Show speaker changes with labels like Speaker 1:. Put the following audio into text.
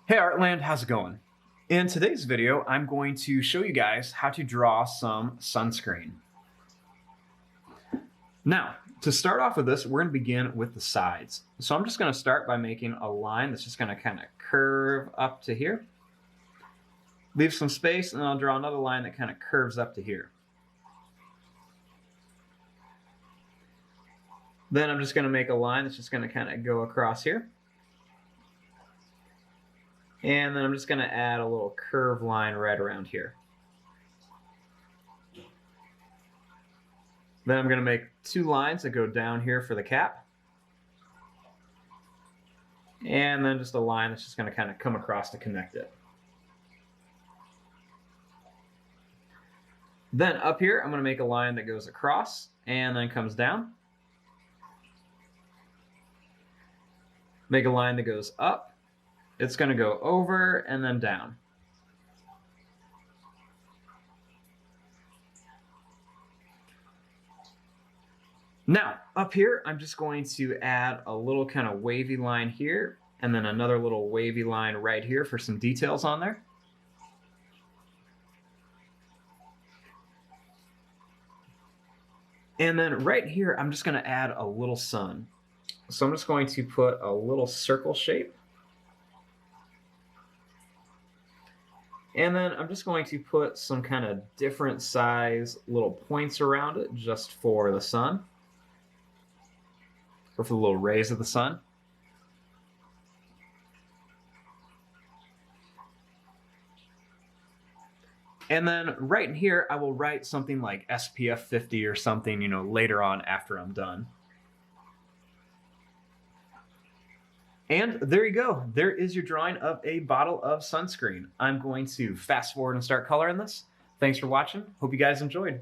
Speaker 1: Hey Artland, how's it going? In today's video, I'm going to show you guys how to draw some sunscreen. Now, to start off with this, we're going to begin with the sides. So I'm just going to start by making a line that's just going to kind of curve up to here. Leave some space, and then I'll draw another line that kind of curves up to here. Then I'm just going to make a line that's just going to kind of go across here. And then I'm just going to add a little curved line right around here. Then I'm going to make two lines that go down here for the cap. And then just a line that's just going to kind of come across to connect it. Then up here, I'm going to make a line that goes across and then comes down. Make a line that goes up. It's going to go over and then down. Now, up here, I'm just going to add a little kind of wavy line here, and then another little wavy line right here for some details on there. And then right here, I'm just going to add a little sun. So I'm just going to put a little circle shape. And then I'm just going to put some kind of different size little points around it just for the sun, or for the little rays of the sun. And then right in here, I will write something like SPF 50 or something, later on after I'm done. And there you go. There is your drawing of a bottle of sunscreen. I'm going to fast forward and start coloring this. Thanks for watching. Hope you guys enjoyed.